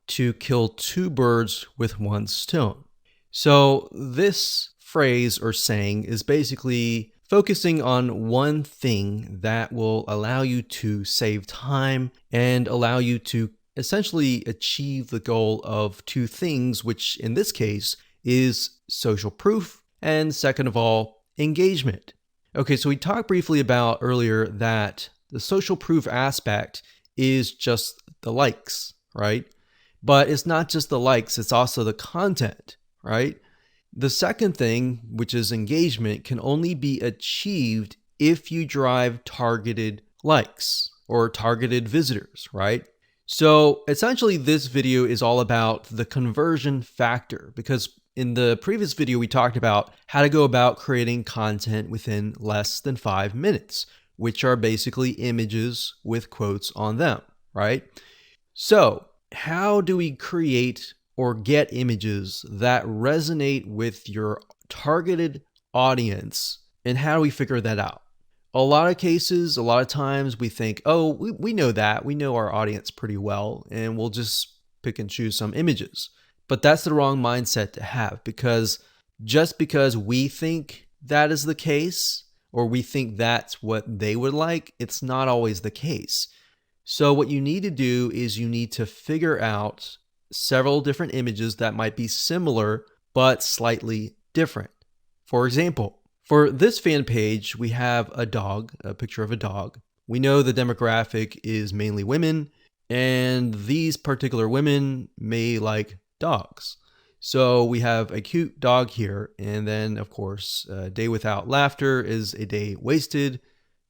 to kill two birds with one stone. So this phrase or saying is basically focusing on one thing that will allow you to save time and allow you to essentially achieve the goal of two things, which in this case is social proof and, second of all, engagement. Okay, so we talked briefly about earlier that the social proof aspect is just the likes, right? But it's not just the likes, it's also the content, right? The second thing, which is engagement, can only be achieved if you drive targeted likes or targeted visitors, right? So essentially this video is all about the conversion factor, because in the previous video we talked about how to go about creating content within less than 5 minutes, which are basically images with quotes on them, right? So how do we create or get images that resonate with your targeted audience, and how do we figure that out? A lot of cases, a lot of times we think, oh, we know that. We know our audience pretty well, and we'll just pick and choose some images. But that's the wrong mindset to have, because just because we think that is the case, or we think that's what they would like, it's not always the case. So what you need to do is you need to figure out several different images that might be similar but slightly different. For example, for this fan page, we have a dog, a picture of a dog. We know the demographic is mainly women, and these particular women may like dogs. So we have a cute dog here, and then of course, a day without laughter is a day wasted,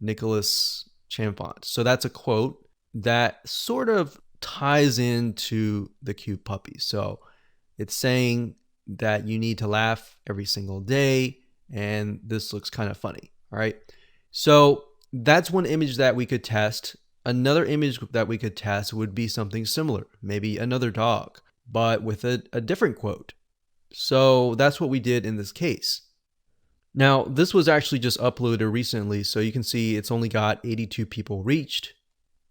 Nicholas Chamfont. So that's a quote that sort of ties into the cute puppy. So it's saying that you need to laugh every single day, and this looks kind of funny. All right. So that's one image that we could test. Another image that we could test would be something similar, maybe another dog, but with a different quote. So that's what we did in this case. Now, this was actually just uploaded recently, so you can see it's only got 82 people reached.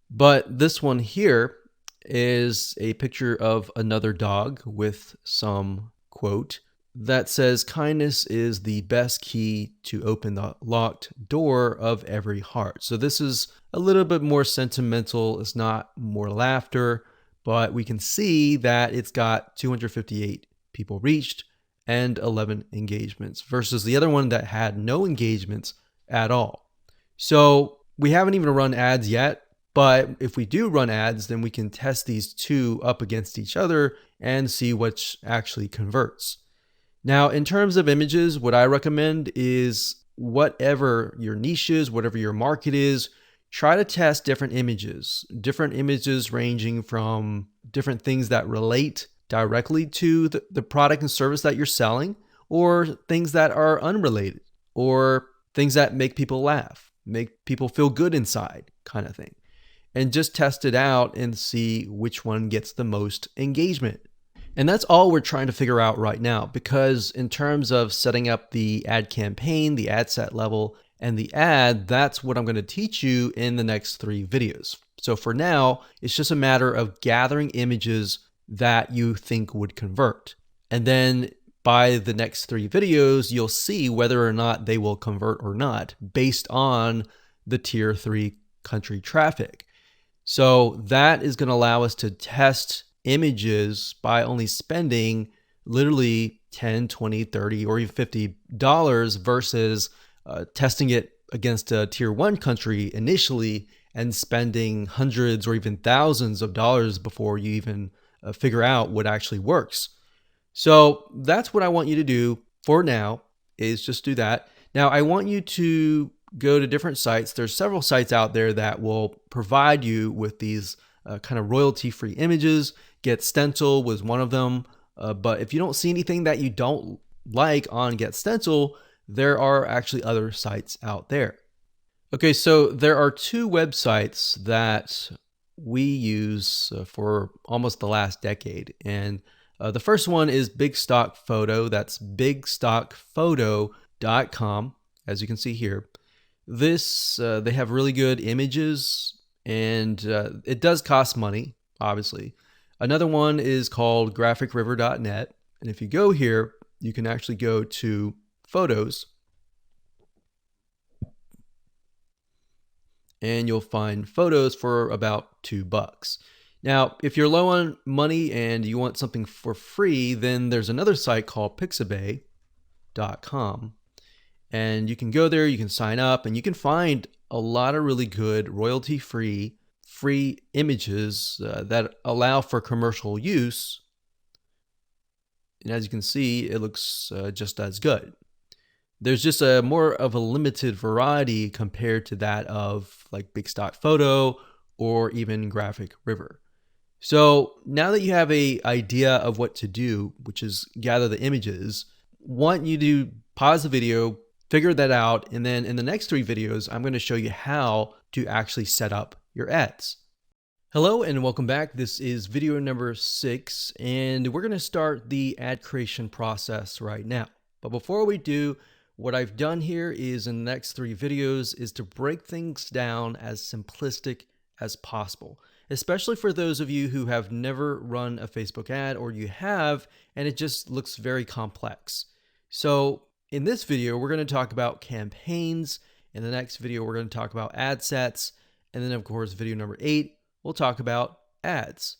But this one here is a picture of another dog with some quote that says, "Kindness is the best key to open the locked door of every heart." So this is a little bit more sentimental. It's not more laughter, but we can see that it's got 258 people reached and 11 engagements versus the other one that had no engagements at all. So we haven't even run ads yet. But if we do run ads, then we can test these two up against each other and see which actually converts. Now, in terms of images, what I recommend is whatever your niche is, whatever your market is, try to test different images ranging from different things that relate directly to the product and service that you're selling, or things that are unrelated, or things that make people laugh, make people feel good inside, kind of thing. And just test it out and see which one gets the most engagement. And that's all we're trying to figure out right now, because in terms of setting up the ad campaign, the ad set level, and the ad, that's what I'm going to teach you in the next 3 videos. So for now, it's just a matter of gathering images that you think would convert. And then by the next 3 videos, you'll see whether or not they will convert or not based on the tier 3 country traffic. So that is going to allow us to test images by only spending literally $10, $20, $30, or even $50 versus testing it against a tier 1 country initially and spending hundreds or even thousands of dollars before you even figure out what actually works. So that's what I want you to do for now, is just do that. Now I want you to go to different sites. There's several sites out there that will provide you with these kind of royalty-free images. Get Stencil was one of them. But if you don't see anything that you don't like on Get Stencil, there are actually other sites out there. Okay, so there are 2 websites that we use for almost the last decade. And the first one is Big Stock Photo. That's bigstockphoto.com, as you can see here. This, they have really good images, and it does cost money, obviously. Another one is called graphicriver.net. And if you go here, you can actually go to photos and you'll find photos for about $2. Now, if you're low on money and you want something for free, then there's another site called pixabay.com. And you can go there, you can sign up, and you can find a lot of really good royalty-free images that allow for commercial use. And as you can see, it looks just as good. There's just a more of a limited variety compared to that of like Big Stock Photo or even Graphic River. So now that you have an idea of what to do, which is gather the images, want you to pause the video, figure that out, and then in the next 3 videos, I'm going to show you how to actually set up your ads. Hello and welcome back. This is video number 6, and we're going to start the ad creation process right now. But before we do, what I've done here is in the next 3 videos is to break things down as simplistic as possible, especially for those of you who have never run a Facebook ad, or you have and it just looks very complex. So in this video, we're going to talk about campaigns. In the next video, we're going to talk about ad sets. And then of course, video number 8, we'll talk about ads.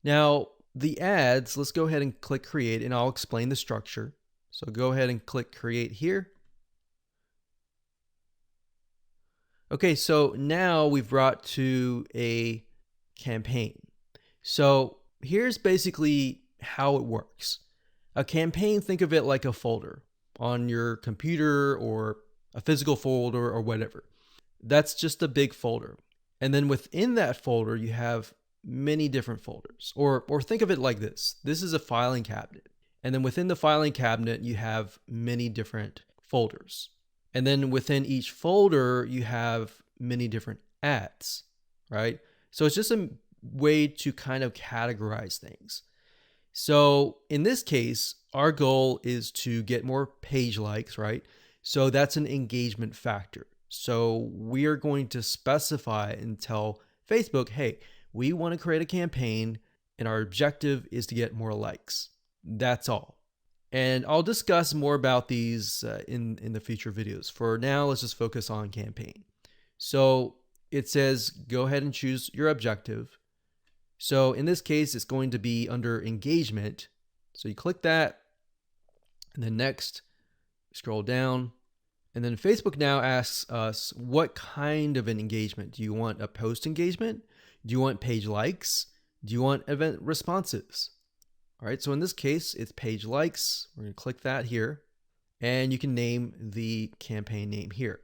Now the ads, let's go ahead and click create and I'll explain the structure. So go ahead and click create here. Okay, so now we've brought to a campaign. So here's basically how it works. A campaign, think of it like a folder on your computer or a physical folder or whatever. That's just a big folder. And then within that folder, you have many different folders. Or think of it like this. This is a filing cabinet. And then within the filing cabinet, you have many different folders. And then within each folder, you have many different ads, right? So it's just a way to kind of categorize things. So in this case, our goal is to get more page likes, right? So that's an engagement factor. So we are going to specify and tell Facebook, hey, we want to create a campaign and our objective is to get more likes. That's all. And I'll discuss more about these in the future videos. For now, let's just focus on campaign. So it says, go ahead and choose your objective. So in this case, it's going to be under engagement. So you click that and then next, scroll down. And then Facebook now asks us, what kind of an engagement? Do you want a post engagement? Do you want page likes? Do you want event responses? All right, so in this case, it's page likes. We're going to click that here, and you can name the campaign name here.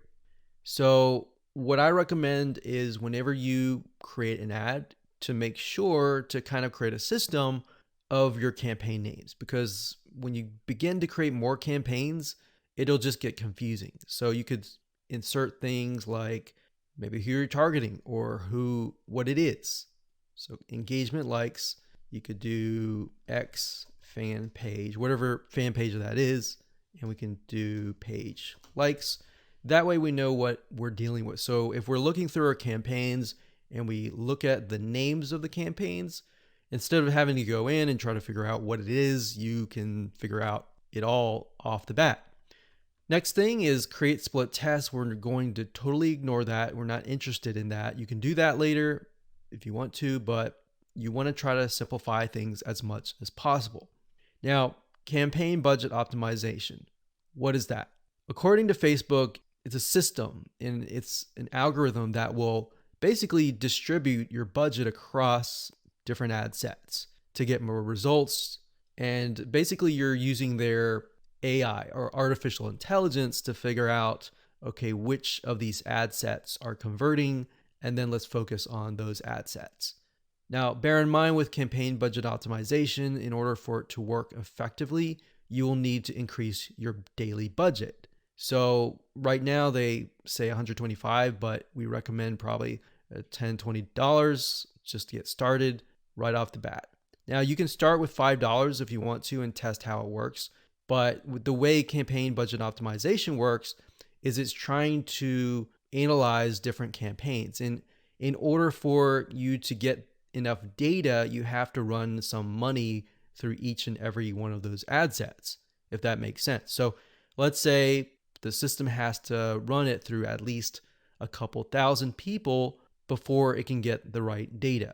So what I recommend is whenever you create an ad, to make sure to kind of create a system of your campaign names, because when you begin to create more campaigns, it'll just get confusing. So you could insert things like maybe who you're targeting or what it is. So engagement likes. You could do X fan page, whatever fan page that is, and we can do page likes. That way we know what we're dealing with. So if we're looking through our campaigns and we look at the names of the campaigns, instead of having to go in and try to figure out what it is, you can figure out it all off the bat. Next thing is create split tests. We're going to totally ignore that. We're not interested in that. You can do that later if you want to, but you want to try to simplify things as much as possible. Now, campaign budget optimization. What is that? According to Facebook, it's a system and it's an algorithm that will basically distribute your budget across different ad sets to get more results. And basically you're using their AI or artificial intelligence to figure out, okay, which of these ad sets are converting, and then let's focus on those ad sets. Now, bear in mind with campaign budget optimization, in order for it to work effectively, you will need to increase your daily budget. So right now they say $125, but we recommend probably $10, $20 just to get started right off the bat. Now you can start with $5 if you want to and test how it works. But with the way campaign budget optimization works is it's trying to analyze different campaigns. And in order for you to get enough data, you have to run some money through each and every one of those ad sets, if that makes sense. So let's say the system has to run it through at least a couple thousand people before it can get the right data.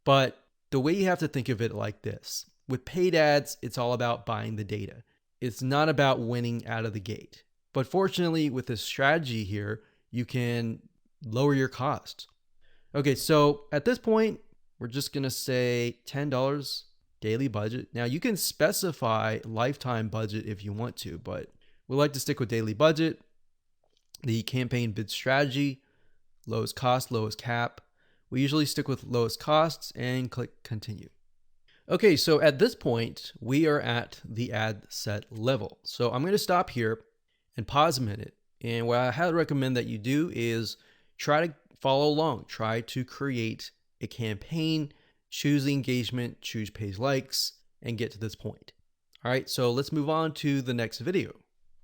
But the way you have to think of it like this: with paid ads, it's all about buying the data. It's not about winning out of the gate. But fortunately, with this strategy here, you can lower your costs. Okay, so at this point, we're just going to say $10 daily budget. Now, you can specify lifetime budget if you want to, but we like to stick with daily budget. The campaign bid strategy, lowest cost, lowest cap. We usually stick with lowest costs and click continue. Okay, so at this point, we are at the ad set level. So I'm going to stop here and pause a minute. And what I highly recommend that you do is try to follow along. Try to create a campaign, choose the engagement, choose page likes, and get to this point. All right, so let's move on to the next video.